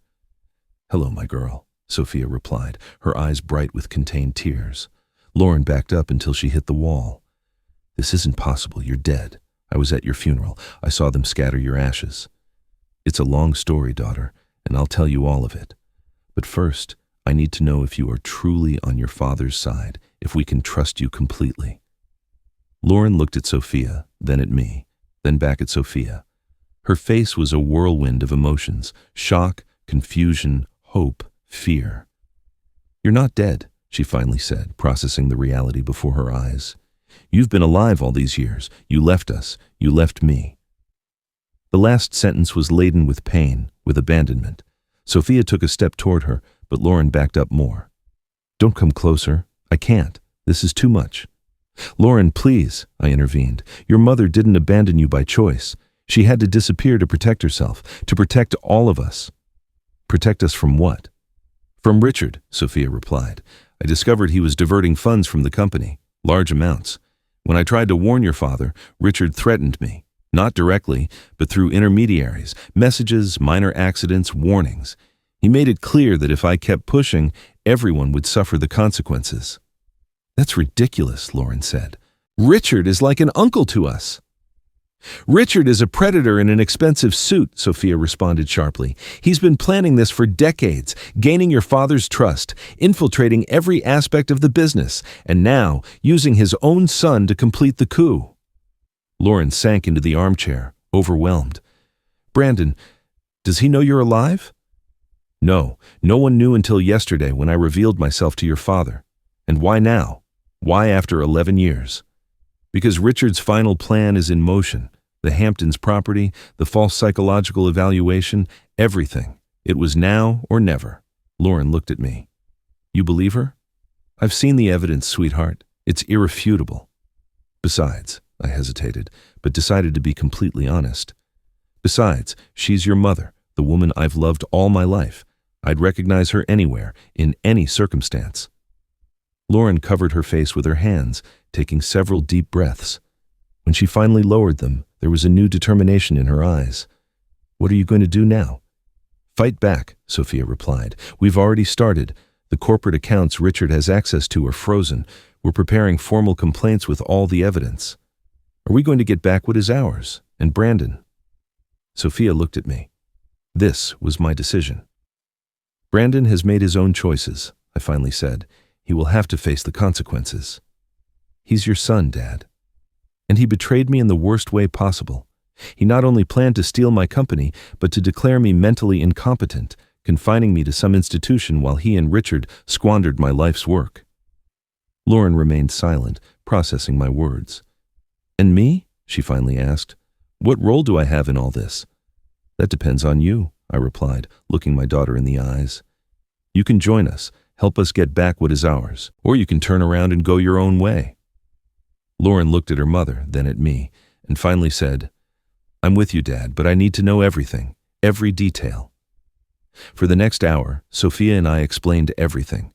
[SPEAKER 1] Hello, my girl, Sophia replied, her eyes bright with contained tears. Lauren backed up until she hit the wall. This isn't possible. You're dead. I was at your funeral. I saw them scatter your ashes. It's a long story, daughter, and I'll tell you all of it. But first, I need to know if you are truly on your father's side, if we can trust you completely. Lauren looked at Sophia, then at me, then back at Sophia. Her face was a whirlwind of emotions: shock, confusion, hope, fear. You're not dead, she finally said, processing the reality before her eyes. You've been alive all these years. You left us. You left me. The last sentence was laden with pain, with abandonment. Sophia took a step toward her, but Lauren backed up more. Don't come closer. I can't. This is too much. Lauren, please, I intervened. Your mother didn't abandon you by choice. She had to disappear to protect herself, to protect all of us. Protect us from what? From Richard, Sophia replied. I discovered he was diverting funds from the company, large amounts. When I tried to warn your father, Richard threatened me, not directly, but through intermediaries, messages, minor accidents, warnings. He made it clear that if I kept pushing, everyone would suffer the consequences. That's ridiculous, Lauren said. Richard is like an uncle to us. Richard is a predator in an expensive suit, Sophia responded sharply. He's been planning this for decades, gaining your father's trust, infiltrating every aspect of the business, and now using his own son to complete the coup. Lauren sank into the armchair, overwhelmed. Brandon, does he know you're alive? No, no one knew until yesterday when I revealed myself to your father. And why now? Why after 11 years? Because Richard's final plan is in motion. The Hamptons property, the false psychological evaluation, everything. It was now or never. Lauren looked at me. You believe her? I've seen the evidence, sweetheart. It's irrefutable. Besides, I hesitated, but decided to be completely honest. Besides, she's your mother, the woman I've loved all my life. I'd recognize her anywhere, in any circumstance. Lauren covered her face with her hands, taking several deep breaths. When she finally lowered them, there was a new determination in her eyes. What are you going to do now? Fight back, Sophia replied. We've already started. The corporate accounts Richard has access to are frozen. We're preparing formal complaints with all the evidence. Are we going to get back what is ours? And Brandon? Sophia looked at me. This was my decision. Brandon has made his own choices, I finally said. He will have to face the consequences. He's your son, Dad. And he betrayed me in the worst way possible. He not only planned to steal my company, but to declare me mentally incompetent, confining me to some institution while he and Richard squandered my life's work. Lauren remained silent, processing my words. And me? She finally asked. What role do I have in all this? That depends on you, I replied, looking my daughter in the eyes. You can join us, help us get back what is ours, or you can turn around and go your own way. Lauren looked at her mother, then at me, and finally said, I'm with you, Dad, but I need to know everything, every detail. For the next hour, Sophia and I explained everything.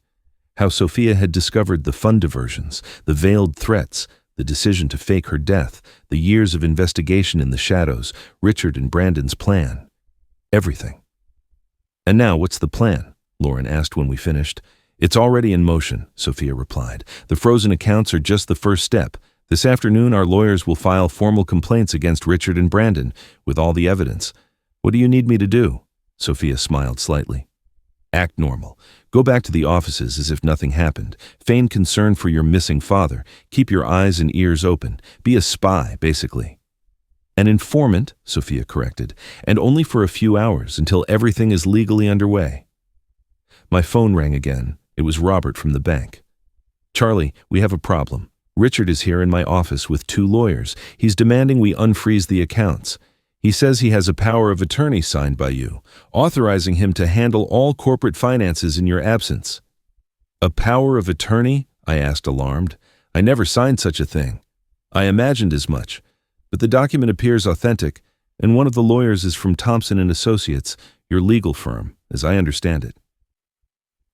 [SPEAKER 1] How Sophia had discovered the fund diversions, the veiled threats, the decision to fake her death, the years of investigation in the shadows, Richard and Brandon's plan. Everything. And now, what's the plan? Lauren asked when we finished. It's already in motion, Sophia replied. The frozen accounts are just the first step. This afternoon, our lawyers will file formal complaints against Richard and Brandon, with all the evidence. What do you need me to do? Sophia smiled slightly. Act normal. Go back to the offices as if nothing happened. Feign concern for your missing father. Keep your eyes and ears open. Be a spy, basically. An informant, Sophia corrected, and only for a few hours until everything is legally underway. My phone rang again. It was Robert from the bank. Charlie, we have a problem. Richard is here in my office with 2 lawyers. He's demanding we unfreeze the accounts. He says he has a power of attorney signed by you, authorizing him to handle all corporate finances in your absence. A power of attorney? I asked, alarmed. I never signed such a thing. I imagined as much, but the document appears authentic, and one of the lawyers is from Thompson & Associates, your legal firm, as I understand it.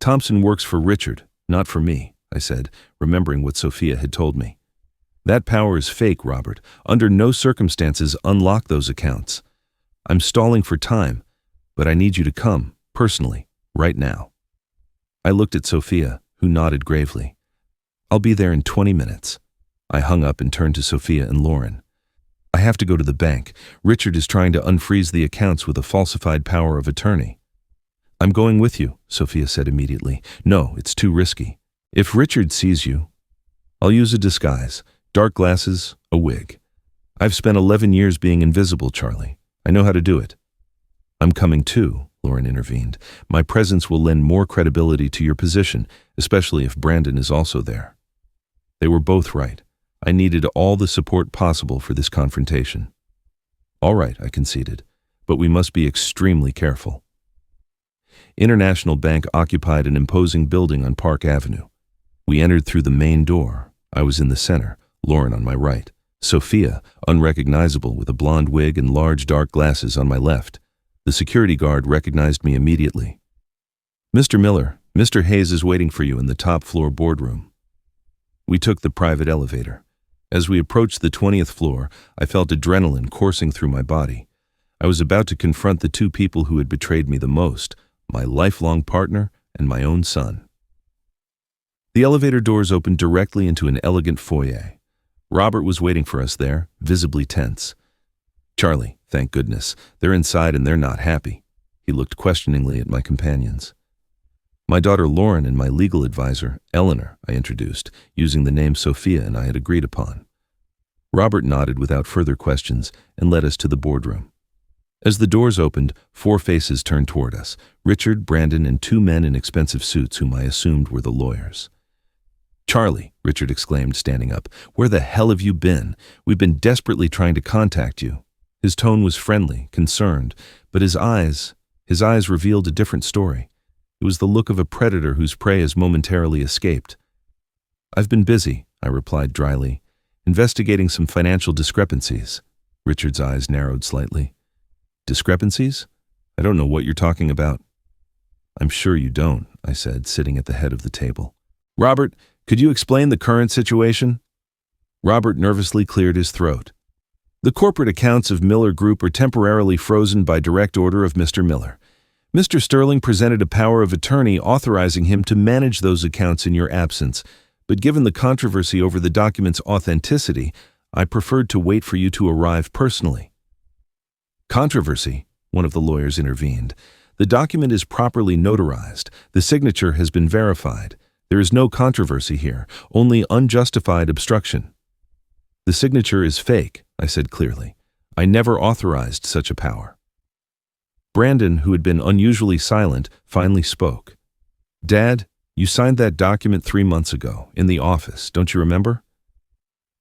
[SPEAKER 1] Thompson works for Richard, not for me, I said, remembering what Sophia had told me. That power is fake, Robert. Under no circumstances unlock those accounts. I'm stalling for time, but I need you to come, personally, right now. I looked at Sophia, who nodded gravely. I'll be there in 20 minutes. I hung up and turned to Sophia and Lauren. I have to go to the bank. Richard is trying to unfreeze the accounts with a falsified power of attorney. I'm going with you, Sophia said immediately. No, it's too risky. If Richard sees you, I'll use a disguise. Dark glasses, a wig. I've spent 11 years being invisible, Charlie. I know how to do it. I'm coming too, Lauren intervened. My presence will lend more credibility to your position, especially if Brandon is also there. They were both right. I needed all the support possible for this confrontation. All right, I conceded, but we must be extremely careful. International Bank occupied an imposing building on Park Avenue. We entered through the main door. I was in the center, Lauren on my right, Sophia, unrecognizable with a blonde wig and large dark glasses on my left. The security guard recognized me immediately. Mr. Miller, Mr. Hayes is waiting for you in the top floor boardroom. We took the private elevator. As we approached the 20th floor, I felt adrenaline coursing through my body. I was about to confront the 2 people who had betrayed me the most, my lifelong partner and my own son. The elevator doors opened directly into an elegant foyer. Robert was waiting for us there, visibly tense. Charlie, thank goodness, they're inside and they're not happy. He looked questioningly at my companions. My daughter Lauren and my legal advisor, Eleanor, I introduced, using the name Sophia and I had agreed upon. Robert nodded without further questions and led us to the boardroom. As the doors opened, 4 faces turned toward us, Richard, Brandon, and 2 men in expensive suits whom I assumed were the lawyers. Charlie, Richard exclaimed, standing up, where the hell have you been? We've been desperately trying to contact you. His tone was friendly, concerned, but his eyes revealed a different story. It was the look of a predator whose prey has momentarily escaped. I've been busy, I replied dryly, investigating some financial discrepancies. Richard's eyes narrowed slightly. Discrepancies? I don't know what you're talking about. I'm sure you don't, I said, sitting at the head of the table. Robert, could you explain the current situation? Robert nervously cleared his throat. The corporate accounts of Miller Group are temporarily frozen by direct order of Mr. Miller. Mr. Sterling presented a power of attorney authorizing him to manage those accounts in your absence, but given the controversy over the document's authenticity, I preferred to wait for you to arrive personally. Controversy? One of the lawyers intervened. The document is properly notarized. The signature has been verified. There is no controversy here, only unjustified obstruction. The signature is fake, I said clearly. I never authorized such a power. Brandon, who had been unusually silent, finally spoke. Dad, you signed that document 3 months ago, in the office, don't you remember?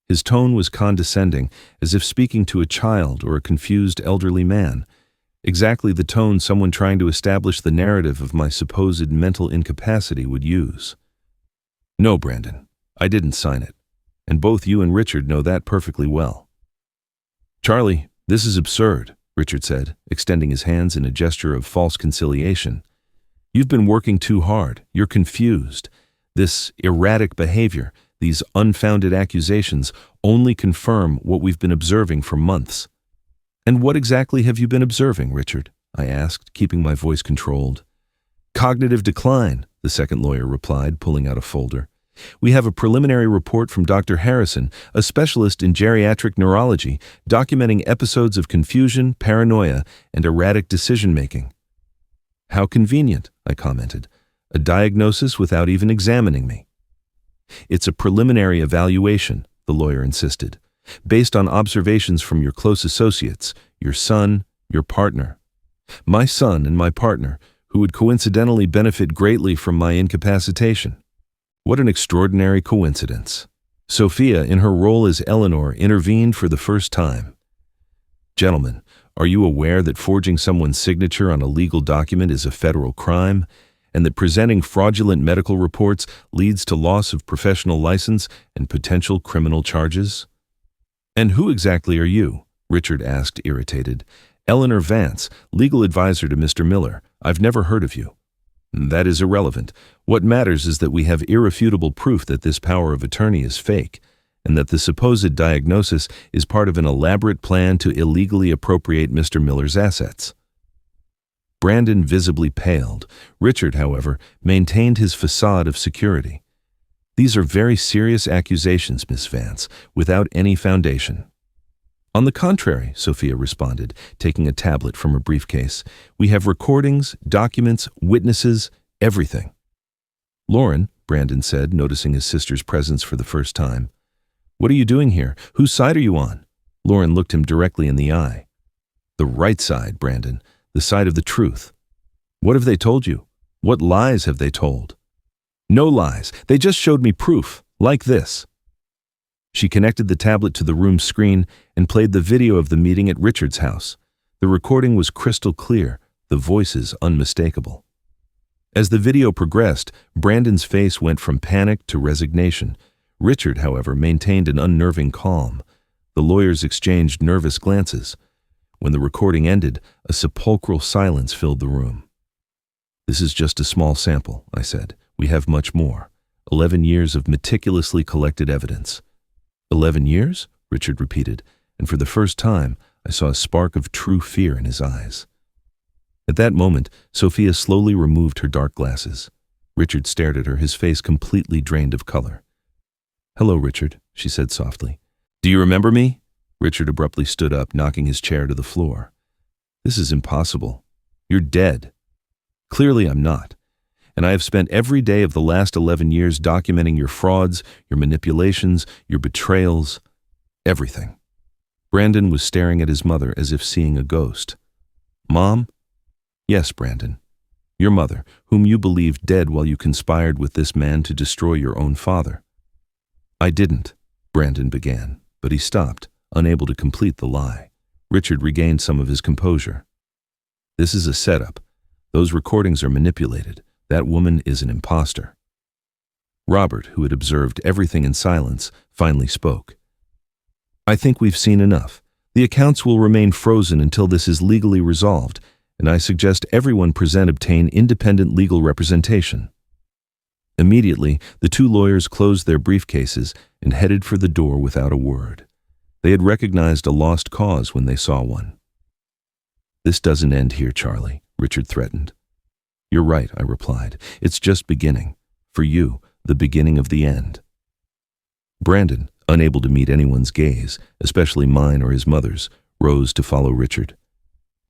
[SPEAKER 1] His tone was condescending, as if speaking to a child or a confused elderly man. Exactly the tone someone trying to establish the narrative of my supposed mental incapacity would use. No, Brandon, I didn't sign it, and both you and Richard know that perfectly well. Charlie, this is absurd, Richard said, extending his hands in a gesture of false conciliation. You've been working too hard. You're confused. This erratic behavior, these unfounded accusations, only confirm what we've been observing for months. And what exactly have you been observing, Richard? I asked, keeping my voice controlled. Cognitive decline, the second lawyer replied, pulling out a folder. We have a preliminary report from Dr. Harrison, a specialist in geriatric neurology, documenting episodes of confusion, paranoia, and erratic decision-making. How convenient, I commented. A diagnosis without even examining me. It's a preliminary evaluation, the lawyer insisted, based on observations from your close associates, your son, your partner. My son and my partner, who would coincidentally benefit greatly from my incapacitation. What an extraordinary coincidence. Sophia, in her role as Eleanor, intervened for the first time. Gentlemen, are you aware that forging someone's signature on a legal document is a federal crime, and that presenting fraudulent medical reports leads to loss of professional license and potential criminal charges? And who exactly are you? Richard asked, irritated. Eleanor Vance, legal advisor to Mr. Miller. I've never heard of you. That is irrelevant. What matters is that we have irrefutable proof that this power of attorney is fake, and that the supposed diagnosis is part of an elaborate plan to illegally appropriate Mr. Miller's assets. Brandon visibly paled. Richard, however, maintained his facade of security. These are very serious accusations, Miss Vance, without any foundation. On the contrary, Sophia responded, taking a tablet from her briefcase. We have recordings, documents, witnesses, everything. Lauren, Brandon said, noticing his sister's presence for the first time. What are you doing here? Whose side are you on? Lauren looked him directly in the eye. The right side, Brandon, the side of the truth. What have they told you? What lies have they told? No lies. They just showed me proof, like this. She connected the tablet to the room's screen and played the video of the meeting at Richard's house. The recording was crystal clear, the voices unmistakable. As the video progressed, Brandon's face went from panic to resignation. Richard, however, maintained an unnerving calm. The lawyers exchanged nervous glances. When the recording ended, a sepulchral silence filled the room. This is just a small sample, I said. We have much more. 11 years of meticulously collected evidence. 11 years? Richard repeated, and for the first time, I saw a spark of true fear in his eyes. At that moment, Sophia slowly removed her dark glasses. Richard stared at her, his face completely drained of color. Hello, Richard, she said softly. Do you remember me? Richard abruptly stood up, knocking his chair to the floor. This is impossible. You're dead. Clearly I'm not. And I have spent every day of the last 11 years documenting your frauds, your manipulations, your betrayals, everything. Brandon was staring at his mother as if seeing a ghost. Mom? Yes, Brandon. Your mother, whom you believed dead while you conspired with this man to destroy your own father. I didn't, Brandon began, but he stopped, unable to complete the lie. Richard regained some of his composure. This is a setup. Those recordings are manipulated. That woman is an imposter. Robert, who had observed everything in silence, finally spoke. I think we've seen enough. The accounts will remain frozen until this is legally resolved, and I suggest everyone present obtain independent legal representation. Immediately, the two lawyers closed their briefcases and headed for the door without a word. They had recognized a lost cause when they saw one. This doesn't end here, Charlie, Richard threatened. You're right, I replied. It's just beginning. For you, the beginning of the end. Brandon, unable to meet anyone's gaze, especially mine or his mother's, rose to follow Richard.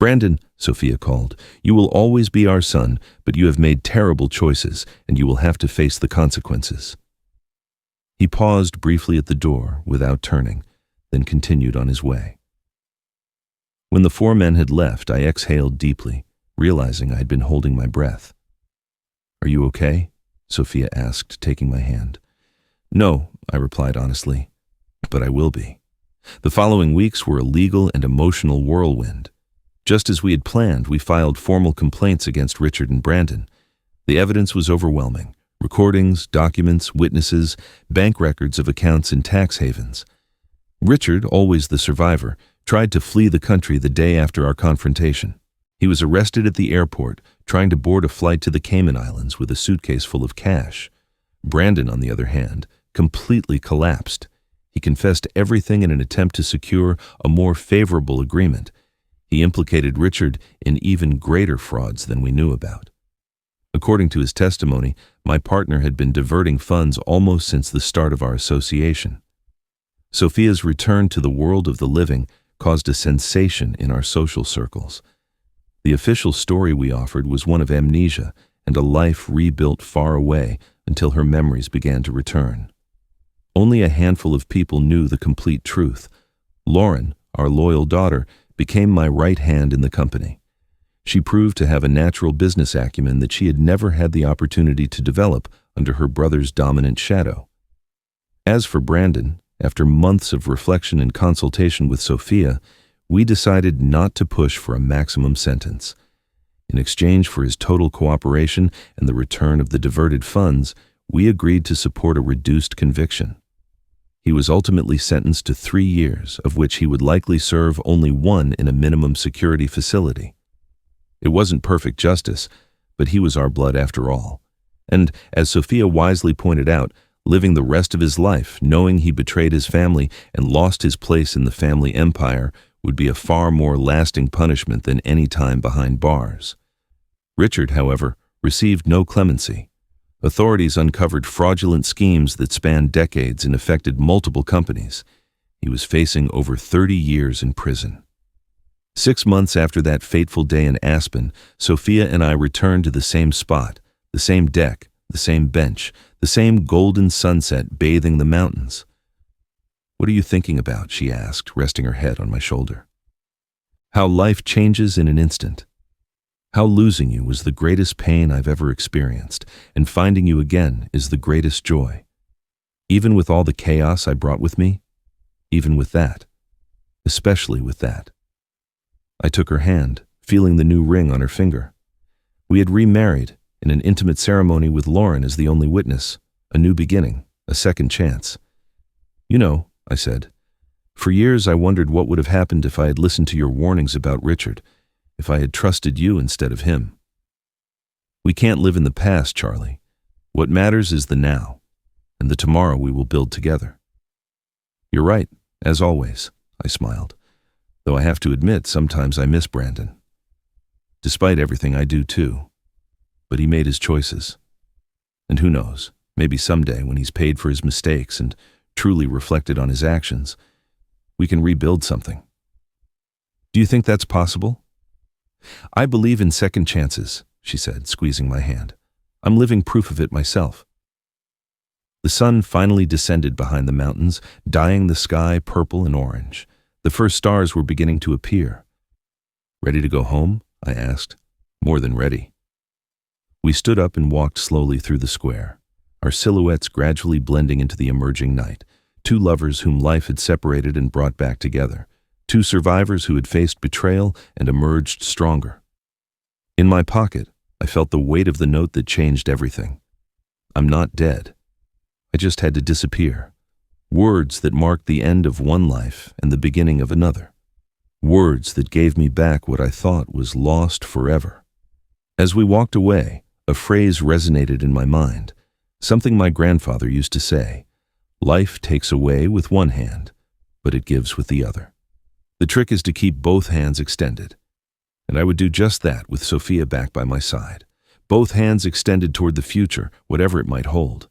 [SPEAKER 1] "Brandon," Sophia called, "you will always be our son, but you have made terrible choices, and you will have to face the consequences." He paused briefly at the door without turning, then continued on his way. When the four men had left, I exhaled deeply, realizing I had been holding my breath. "Are you okay?" Sophia asked, taking my hand. "No," I replied honestly, "but I will be." The following weeks were a legal and emotional whirlwind. Just as we had planned, we filed formal complaints against Richard and Brandon. The evidence was overwhelming. Recordings, documents, witnesses, bank records of accounts in tax havens. Richard, always the survivor, tried to flee the country the day after our confrontation. He was arrested at the airport, trying to board a flight to the Cayman Islands with a suitcase full of cash. Brandon, on the other hand, completely collapsed. He confessed everything in an attempt to secure a more favorable agreement. He implicated Richard in even greater frauds than we knew about. According to his testimony, my partner had been diverting funds almost since the start of our association. Sophia's return to the world of the living caused a sensation in our social circles. The official story we offered was one of amnesia and a life rebuilt far away until her memories began to return. Only a handful of people knew the complete truth. Lauren, our loyal daughter, became my right hand in the company. She proved to have a natural business acumen that she had never had the opportunity to develop under her brother's dominant shadow. As for Brandon, after months of reflection and consultation with Sophia, we decided not to push for a maximum sentence. In exchange for his total cooperation and the return of the diverted funds, we agreed to support a reduced conviction. He was ultimately sentenced to 3 years, of which he would likely serve only 1 in a minimum security facility. It wasn't perfect justice, but he was our blood after all. And, as Sophia wisely pointed out, living the rest of his life knowing he betrayed his family and lost his place in the family empire would be a far more lasting punishment than any time behind bars. Richard, however, received no clemency. Authorities uncovered fraudulent schemes that spanned decades and affected multiple companies. He was facing over 30 years in prison. 6 months after that fateful day in Aspen, Sophia and I returned to the same spot, the same deck, the same bench, the same golden sunset bathing the mountains. "What are you thinking about?" she asked, resting her head on my shoulder. "How life changes in an instant. How losing you was the greatest pain I've ever experienced, and finding you again is the greatest joy. Even with all the chaos I brought with me, even with that, especially with that." I took her hand, feeling the new ring on her finger. We had remarried in an intimate ceremony with Lauren as the only witness, a new beginning, a second chance. "You know," I said, "for years I wondered what would have happened if I had listened to your warnings about Richard, if I had trusted you instead of him. We can't live in the past, Charlie. What matters is the now, and the tomorrow we will build together." "You're right, as always," I smiled, though I have to admit sometimes I miss Brandon. Despite everything, I do too. But he made his choices. And who knows, maybe someday when he's paid for his mistakes and truly reflected on his actions, we can rebuild something. Do you think that's possible? "I believe in second chances," she said, squeezing my hand. "I'm living proof of it myself." The sun finally descended behind the mountains, dyeing the sky purple and orange. The first stars were beginning to appear. "Ready to go home?" I asked. "More than ready." We stood up and walked slowly through the square, our silhouettes gradually blending into the emerging night, 2 lovers whom life had separated and brought back together, 2 survivors who had faced betrayal and emerged stronger. In my pocket, I felt the weight of the note that changed everything. "I'm not dead. I just had to disappear." Words that marked the end of one life and the beginning of another. Words that gave me back what I thought was lost forever. As we walked away, a phrase resonated in my mind, something my grandfather used to say: "Life takes away with one hand, but it gives with the other. The trick is to keep both hands extended." And I would do just that with Sophia back by my side, both hands extended toward the future, whatever it might hold.